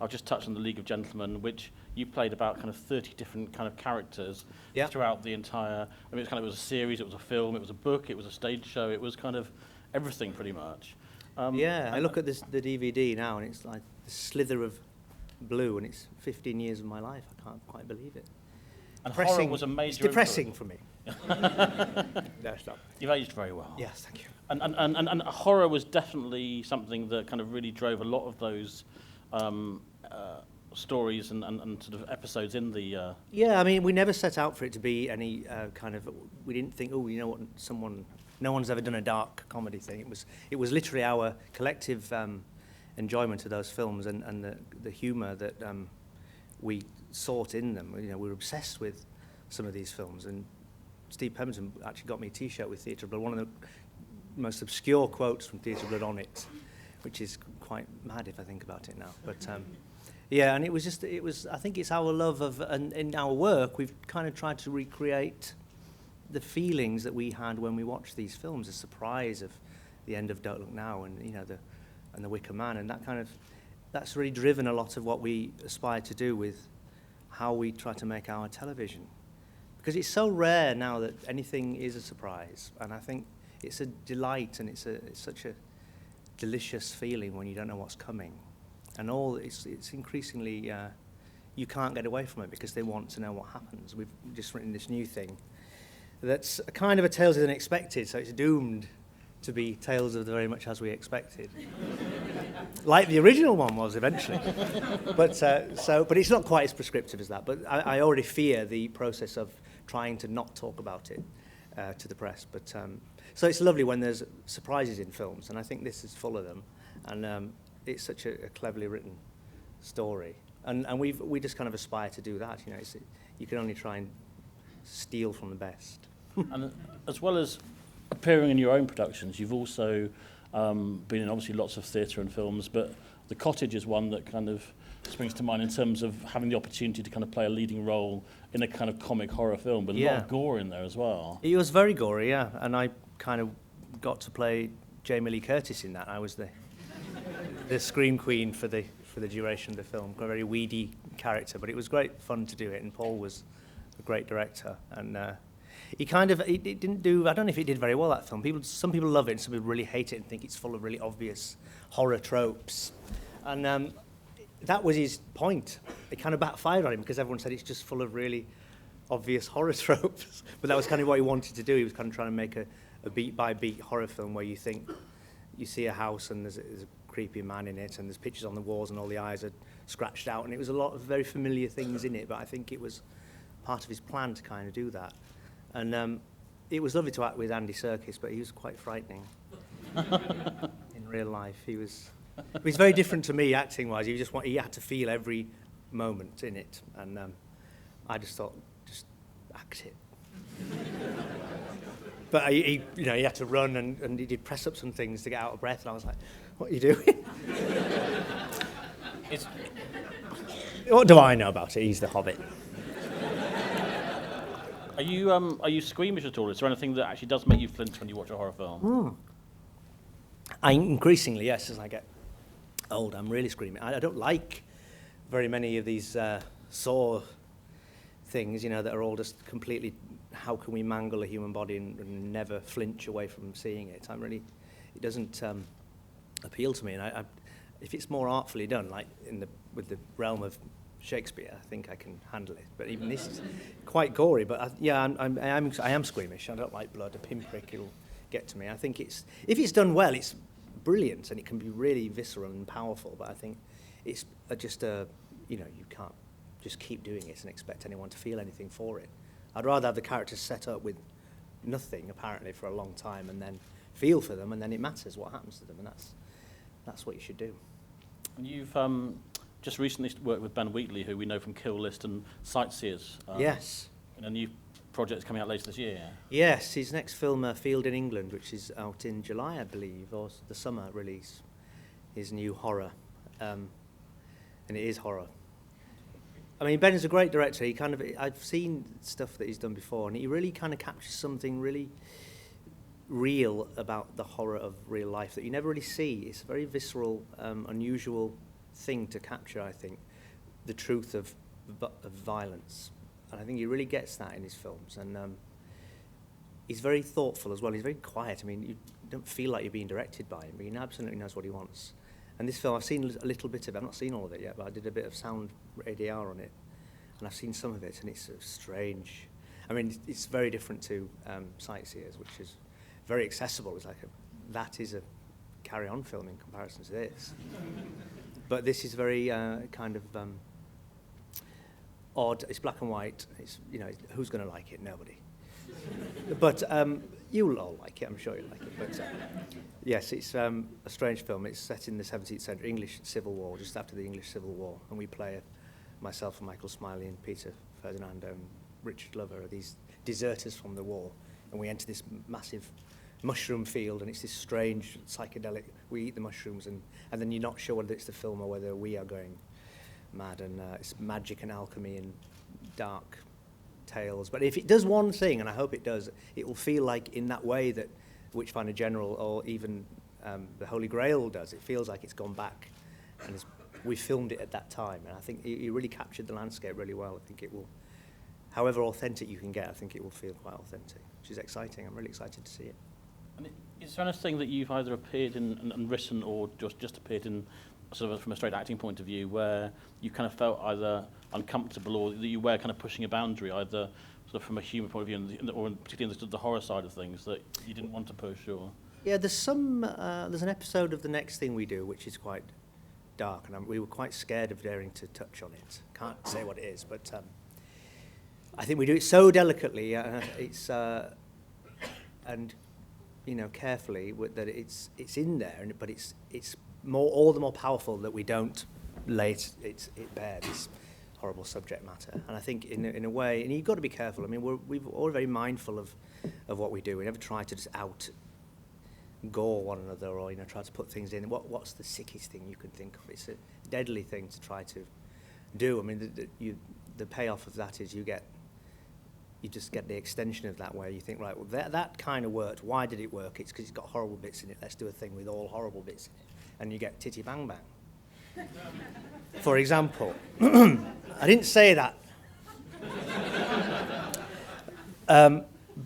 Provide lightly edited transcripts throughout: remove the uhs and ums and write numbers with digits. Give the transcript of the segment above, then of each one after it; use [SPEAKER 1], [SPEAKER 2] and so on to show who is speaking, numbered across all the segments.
[SPEAKER 1] I'll just touch on the League of Gentlemen, which you played about kind of 30 different kind of characters
[SPEAKER 2] Yeah.
[SPEAKER 1] throughout the entire. I mean, it was a series, it was a film, it was a book, it was a stage show, it was kind of everything pretty much.
[SPEAKER 2] I look at the DVD now, and it's like a slither of blue, and it's 15 years of my life. I can't quite believe it.
[SPEAKER 1] And horror was a major.
[SPEAKER 2] It's depressing for me. No, stop.
[SPEAKER 1] You've aged very well.
[SPEAKER 2] Yes, thank you.
[SPEAKER 1] And horror was definitely something that kind of really drove a lot of those stories and sort of episodes in the.
[SPEAKER 2] Yeah, I mean, we never set out for it to be any kind of. We didn't think, oh, you know what, no one's ever done a dark comedy thing. It was literally our collective enjoyment of those films and the humour that we sought in them. You know, we were obsessed with some of these films, and Steve Pemberton actually got me a T-shirt with Theatre of Blood, one of the most obscure quotes from Theatre of Blood on it, which is quite mad if I think about it now. But yeah, and it was I think it's our love of, and in our work, we've kind of tried to recreate the feelings that we had when we watched these films, the surprise of the end of Don't Look Now, and you know, the Wicker Man, and that's really driven a lot of what we aspire to do with how we try to make our television. Because it's so rare now that anything is a surprise, and I think it's a delight, and it's such a delicious feeling when you don't know what's coming, and it's increasingly you can't get away from it because they want to know what happens. We've just written this new thing that's a kind of a Tales of the Unexpected, so it's doomed to be Tales of the Very Much As We Expected, like the original one was eventually. But it's not quite as prescriptive as that. But I already fear the process of trying to not talk about it to the press. But so it's lovely when there's surprises in films, and I think this is full of them. And it's such a cleverly written story, and we just kind of aspire to do that. You know, you can only try and steal from the best.
[SPEAKER 1] And as well as appearing in your own productions, you've also been in obviously lots of theatre and films, but The Cottage is one that kind of springs to mind in terms of having the opportunity to kind of play a leading role in a kind of comic horror film, but a lot of gore in there as well.
[SPEAKER 2] It was very gory, yeah, and I kind of got to play Jamie Lee Curtis in that. I was the scream queen for the duration of the film, a very weedy character, but it was great fun to do it, and Paul was a great director, and he didn't do, I don't know if he did very well, that film. Some people love it, and some people really hate it and think it's full of really obvious horror tropes. And that was his point. It kind of backfired on him because everyone said it's just full of really obvious horror tropes. But that was kind of what he wanted to do. He was kind of trying to make a beat-by-beat horror film where you think you see a house and there's a creepy man in it, and there's pictures on the walls and all the eyes are scratched out. And it was a lot of very familiar things in it, but I think it was part of his plan to kind of do that. And it was lovely to act with Andy Serkis, but he was quite frightening in real life. He was very different to me acting-wise. He had to feel every moment in it, and I just thought, just act it. But he had to run, and he did press-ups and things to get out of breath, and I was like, "What are you doing?" What do I know about it? He's the Hobbit.
[SPEAKER 1] Are you squeamish at all? Is there anything that actually does make you flinch when you watch a horror film?
[SPEAKER 2] Increasingly, yes, as I get old, I'm really screaming. I don't like very many of these Saw things, that are all just completely, how can we mangle a human body and never flinch away from seeing it? It doesn't appeal to me. And if it's more artfully done, like with the realm of Shakespeare, I think I can handle it. But even this is quite gory. But I am squeamish. I don't like blood. A pinprick, it'll get to me. I think if it's done well, it's brilliant and it can be really visceral and powerful. But I think it's just you can't just keep doing it and expect anyone to feel anything for it. I'd rather have the characters set up with nothing apparently for a long time and then feel for them, and then it matters what happens to them, and that's what you should do.
[SPEAKER 1] And you've just recently worked with Ben Wheatley, who we know from Kill List and Sightseers.
[SPEAKER 2] Yes.
[SPEAKER 1] In a new project that's coming out later this year.
[SPEAKER 2] Yes, his next film, Field in England, which is out in July, I believe, or the summer release, his new horror. And it is horror. I mean, Ben is a great director. I've seen stuff that he's done before, and he really kind of captures something really real about the horror of real life that you never really see. It's a very visceral, unusual thing to capture, I think, the truth of violence. And I think he really gets that in his films. And he's very thoughtful as well. He's very quiet. I mean, you don't feel like you're being directed by him, but he absolutely knows what he wants. And this film, I've seen a little bit of it. I've not seen all of it yet, but I did a bit of sound ADR on it. And I've seen some of it, and it's sort of strange. I mean, it's very different to Sightseers, which is very accessible. It's like that is a carry-on film in comparison to this. But this is very kind of odd. It's black and white. It's, you know, who's going to like it? Nobody. But you'll all like it. I'm sure you'll like it. But yes, it's a strange film. It's set in the 17th century, English Civil War, just after the English Civil War, and we play myself and Michael Smiley and Peter Ferdinando and Richard Glover are these deserters from the war, and we enter this massive mushroom field, and it's this strange psychedelic. We eat the mushrooms, and then you're not sure whether it's the film or whether we are going mad, and it's magic and alchemy and dark tales. But if it does one thing, and I hope it does, it will feel like in that way that Witchfinder General or even the Holy Grail does. It feels like it's gone back, and we filmed it at that time, and I think he really captured the landscape really well. I think it will, however authentic you can get, I think it will feel quite authentic, which is exciting. I'm really excited to see it.
[SPEAKER 1] And is there anything that you've either appeared in and written, or just appeared in, sort of from a straight acting point of view, where you kind of felt either uncomfortable or that you were kind of pushing a boundary, either sort of from a humour point of view, or particularly in the horror side of things, that you didn't want to push? Or
[SPEAKER 2] Yeah, there's an episode of the next thing we do which is quite dark, and we were quite scared of daring to touch on it. Can't say what it is, but I think we do it so delicately, it's and you know, carefully, that it's in there, but it's more, all the more powerful that we don't lay it bare, this horrible subject matter. And I think in a way, and you've got to be careful. I mean, we're all very mindful of what we do. We never try to just gore one another, or, you know, try to put things in. What's the sickest thing you can think of? It's a deadly thing to try to do. I mean, the payoff of that is you just get the extension of that, where you think, right, well, that kind of worked. Why did it work? It's because it's got horrible bits in it. Let's do a thing with all horrible bits in it. And you get titty bang bang. For example. I didn't say that.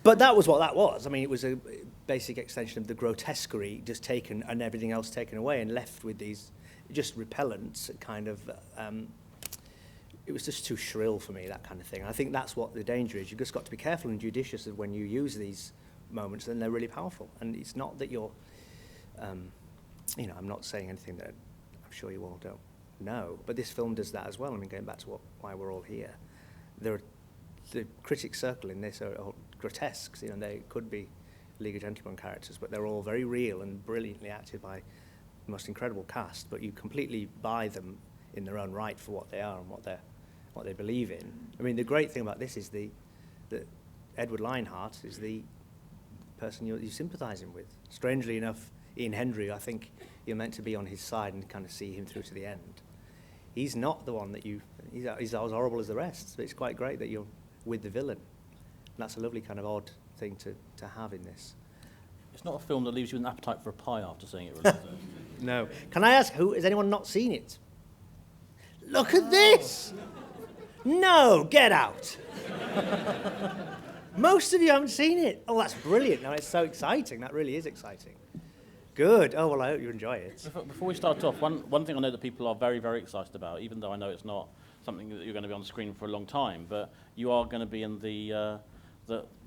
[SPEAKER 2] But that was what that was. I mean, it was a basic extension of the grotesquerie just taken, and everything else taken away, and left with these just repellents kind of... it was just too shrill for me, that kind of thing. And I think that's what the danger is. You've just got to be careful and judicious of when you use these moments, then they're really powerful. And it's not that you're, you know, I'm not saying anything that I'm sure you all don't know, but this film does that as well. I mean, going back to why we're all here, the critic circle in this are all grotesques. You know, they could be League of Gentlemen characters, but they're all very real and brilliantly acted by the most incredible cast, but you completely buy them in their own right for what they are and what they believe in. I mean, the great thing about this is that Edward Lionheart is the person you're sympathising with. Strangely enough, Ian Hendry, I think you're meant to be on his side and kind of see him through to the end. He's not the one that he's as horrible as the rest, so it's quite great that you're with the villain. And that's a lovely kind of odd thing to have in this.
[SPEAKER 1] It's not a film that leaves you with an appetite for a pie after seeing it, really, is it?
[SPEAKER 2] No. Can I ask, has anyone not seen it? Look at this! No, get out! Most of you haven't seen it. Oh, that's brilliant. No, it's so exciting. That really is exciting. Good. Oh, well, I hope you enjoy it.
[SPEAKER 1] Before we start off, one thing I know that people are very, very excited about, even though I know it's not something that you're going to be on the screen for a long time, but you are going to be in the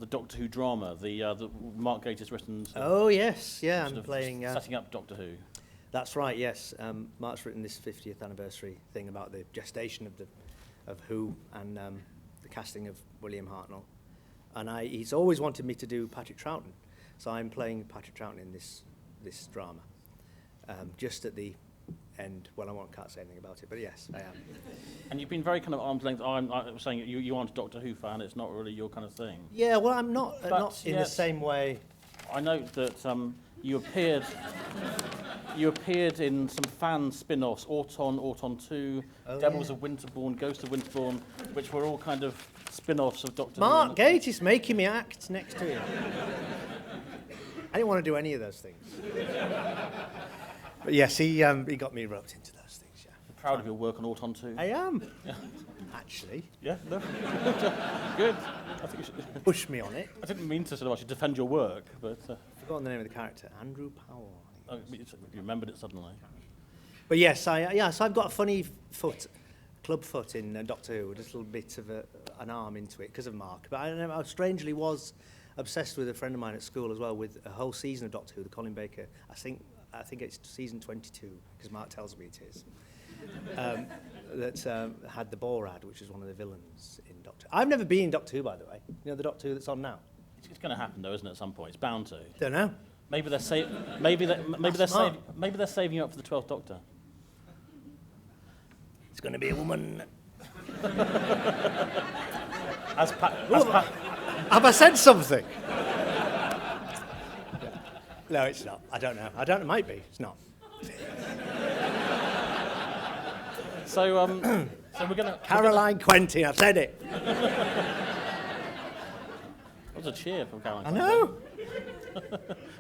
[SPEAKER 1] Doctor Who drama, the Mark Gatiss has written.
[SPEAKER 2] Oh, yes. Yeah, I'm playing...
[SPEAKER 1] setting up Doctor Who. That's
[SPEAKER 2] right, yes. Mark's written this 50th anniversary thing about the gestation of Who and the casting of William Hartnell. And he's always wanted me to do Patrick Troughton. So I'm playing Patrick Troughton in this drama. Just at the end, well, can't say anything about it, but yes, I am. And
[SPEAKER 1] you've been very kind of arm's length. I'm saying you aren't a Doctor Who fan. It's not really your kind of thing.
[SPEAKER 2] Yeah, well, I'm not in the same way.
[SPEAKER 1] I know that you appeared in some fan spin-offs, Auton 2, Devils of Winterbourne, Ghost of Winterbourne, which were all kind of spin-offs of Doctor Who.
[SPEAKER 2] Mark Gatiss making me act next to him. I didn't want to do any of those things. But yes, he got me roped into those things, yeah.
[SPEAKER 1] Proud of your work on Auton 2.
[SPEAKER 2] I am. Actually.
[SPEAKER 1] Yeah, no. Good. I think you should.
[SPEAKER 2] Push me on it.
[SPEAKER 1] I didn't mean to sort of actually defend your work, but
[SPEAKER 2] Forgotten the name of the character. Andrew Powell. I think.
[SPEAKER 1] you remembered it suddenly.
[SPEAKER 2] But yes, so I've got a funny club foot in Doctor Who, with a little bit of an arm into it because of Mark. But I strangely was obsessed with a friend of mine at school as well with a whole season of Doctor Who, the Colin Baker. I think it's season 22 because Mark tells me it is. That had the Borad, which is one of the villains in Doctor Who. I've never been in Doctor Who, by the way. You know the Doctor Who that's on now?
[SPEAKER 1] It's going to happen, though, isn't it? At some point, it's bound to.
[SPEAKER 2] Don't know.
[SPEAKER 1] Maybe they're saving you up for the 12th Doctor.
[SPEAKER 2] It's going to be a woman. Have I said something? No, it's not. I don't know. It might be. It's not.
[SPEAKER 1] So we're going to...
[SPEAKER 2] Caroline Quentin, I've said it.
[SPEAKER 1] That was a cheer from Caroline
[SPEAKER 2] I
[SPEAKER 1] Quentin.
[SPEAKER 2] know.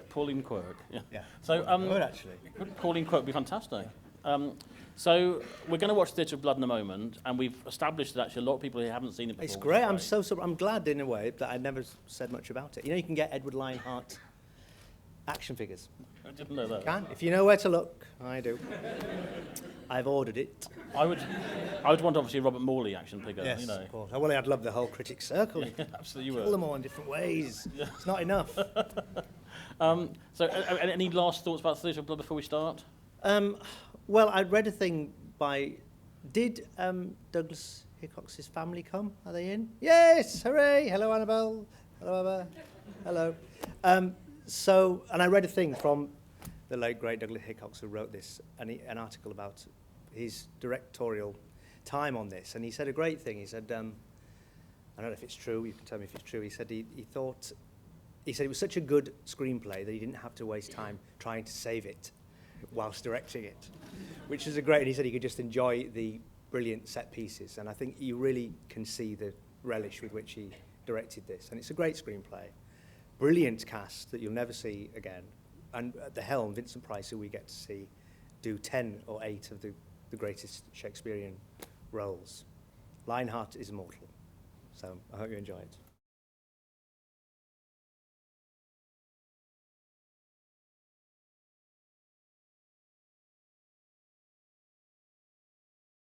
[SPEAKER 1] Pauline Quirk. Yeah.
[SPEAKER 2] So, good, actually.
[SPEAKER 1] Pauline Quirk would be fantastic. So we're going to watch Theatre of Blood in a moment, and we've established that actually a lot of people here haven't seen it before.
[SPEAKER 2] It's great. I'm glad in a way that I never said much about it. You know, you can get Edward Lionheart action figures.
[SPEAKER 1] I didn't know that.
[SPEAKER 2] You can, if you know where to look. I do. I've ordered it.
[SPEAKER 1] I would want obviously a Robert Morley action figure.
[SPEAKER 2] Yes,
[SPEAKER 1] you know.
[SPEAKER 2] of course. Well, I'd love the whole Critics Circle.
[SPEAKER 1] Yeah, absolutely, you
[SPEAKER 2] Kill
[SPEAKER 1] would.
[SPEAKER 2] them all in different ways. Yeah. It's not enough.
[SPEAKER 1] So, any last thoughts about Theatre of Blood before we start?
[SPEAKER 2] Well, I'd read a thing by... Did Douglas Hickox's family come? Are they in? Yes! Hooray! Hello, Annabelle. Hello, Emma. Hello. And I read a thing from the late, great Douglas Hickox, who wrote this, an article about his directorial time on this. And he said a great thing. He said, I don't know if it's true. You can tell me if it's true. He said he said it was such a good screenplay that he didn't have to waste time trying to save it whilst directing it, which is and he said he could just enjoy the brilliant set pieces, and I think you really can see the relish with which he directed this, and it's a great screenplay, brilliant cast that you'll never see again, and at the helm, Vincent Price, who we get to see do 10 or 8 of the greatest Shakespearean roles. Lionheart is immortal, so I hope you enjoy it.